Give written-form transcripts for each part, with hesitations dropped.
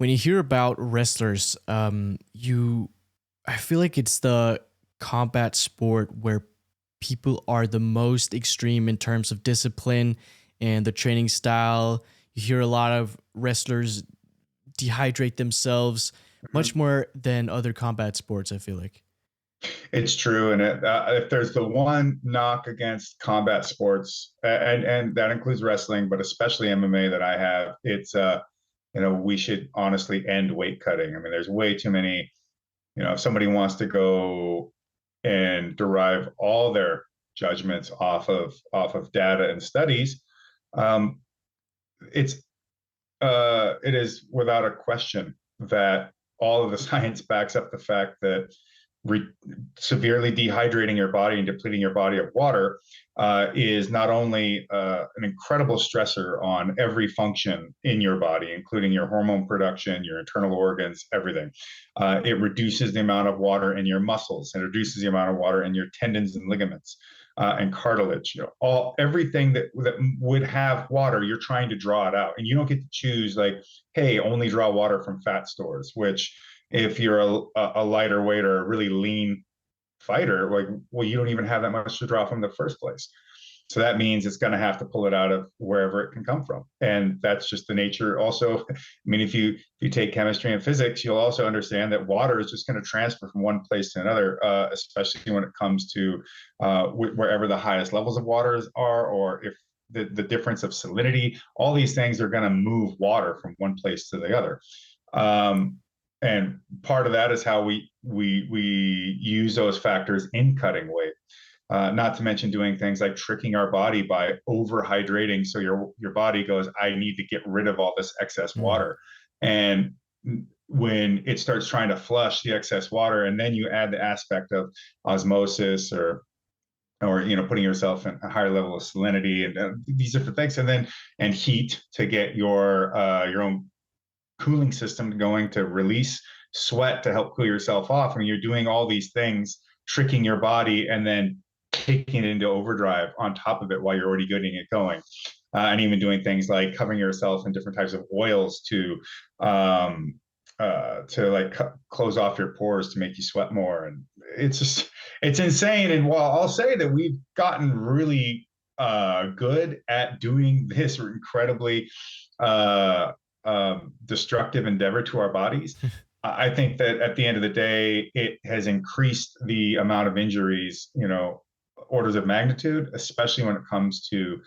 when you hear about wrestlers, I feel like it's the combat sport where people are the most extreme in terms of discipline and the training style. You hear a lot of wrestlers dehydrate themselves much more than other combat sports, I feel like. It's true, and if there's the one knock against combat sports, and that includes wrestling, but especially MMA that I have, it's we should honestly end weight cutting. I mean, there's way too many. If somebody wants to go and derive all their judgments off of data and studies, um, it's it is without a question that all of the science backs up the fact that re- severely dehydrating your body and depleting your body of water is not only an incredible stressor on every function in your body, including your hormone production, your internal organs, everything. It reduces the amount of water in your muscles and reduces the amount of water in your tendons and ligaments. And cartilage, everything that would have water, you're trying to draw it out, and you don't get to choose like, hey, only draw water from fat stores, which if you're a lighter weight or a really lean fighter, like, well, you don't even have that much to draw from in the first place. So that means it's going to have to pull it out of wherever it can come from, and that's just the nature. Also, I mean, if you take chemistry and physics, you'll also understand that water is just going to transfer from one place to another, especially when it comes to wherever the highest levels of waters are, or if the difference of salinity. All these things are going to move water from one place to the other. And part of that is how we use those factors in cutting weight. Not to mention doing things like tricking our body by overhydrating. So your body goes, I need to get rid of all this excess water. And when it starts trying to flush the excess water, and then you add the aspect of osmosis or putting yourself in a higher level of salinity and these different things, and heat to get your own cooling system going to release sweat to help cool yourself off. I mean, you're doing all these things, tricking your body, and then taking it into overdrive on top of it while you're already getting it going. And even doing things like covering yourself in different types of oils to like close off your pores to make you sweat more. And it's insane. And while I'll say that we've gotten really good at doing this incredibly destructive endeavor to our bodies, I think that at the end of the day, it has increased the amount of injuries, orders of magnitude, especially when it comes to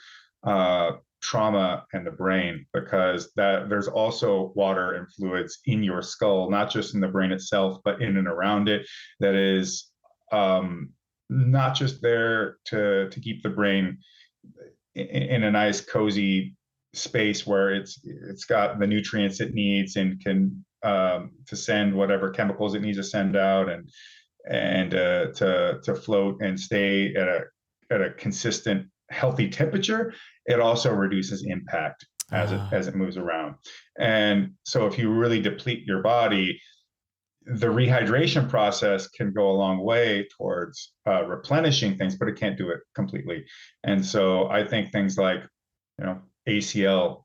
trauma and the brain, because there's also water and fluids in your skull, not just in the brain itself, but in and around it, that is not just there to keep the brain in a nice, cozy space where it's got the nutrients it needs and can to send whatever chemicals it needs to send out and to float and stay at a consistent healthy temperature. It also reduces impact as it moves around. And so if you really deplete your body, the rehydration process can go a long way towards replenishing things, but it can't do it completely. And so I think things like ACL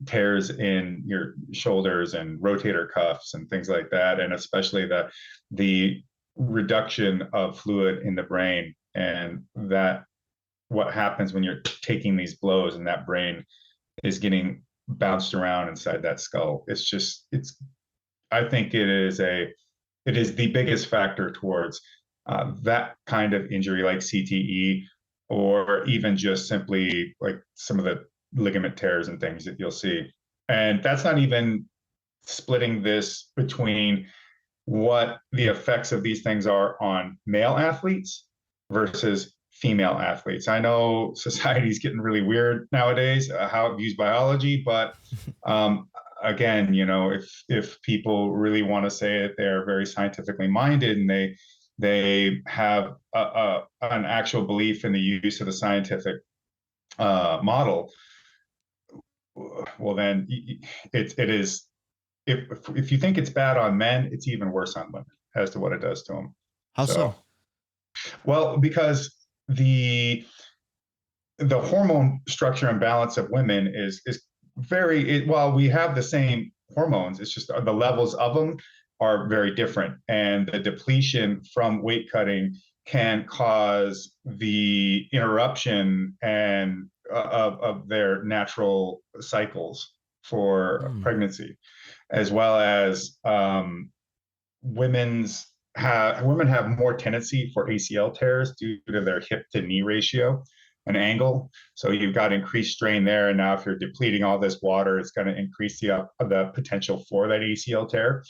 tears in your shoulders and rotator cuffs and things like that, and especially the reduction of fluid in the brain, and that what happens when you're taking these blows and that brain is getting bounced around inside that skull. I think it is the biggest factor towards that kind of injury, like CTE, or even just simply like some of the ligament tears and things that you'll see. And that's not even splitting this between what the effects of these things are on male athletes versus female athletes. I know society's getting really weird nowadays, how it views biology, but again, if people really want to say that they're very scientifically minded and they have an actual belief in the use of the scientific model, well, then it is. If you think it's bad on men, it's even worse on women as to what it does to them. How so? Well, because the hormone structure and balance of women is very, while we have the same hormones. It's just the levels of them are very different, and the depletion from weight cutting can cause the interruption and of their natural cycles for Mm. pregnancy, as well as women have more tendency for ACL tears due to their hip to knee ratio and angle. So you've got increased strain there, and now if you're depleting all this water, it's going to increase the potential for that ACL tear.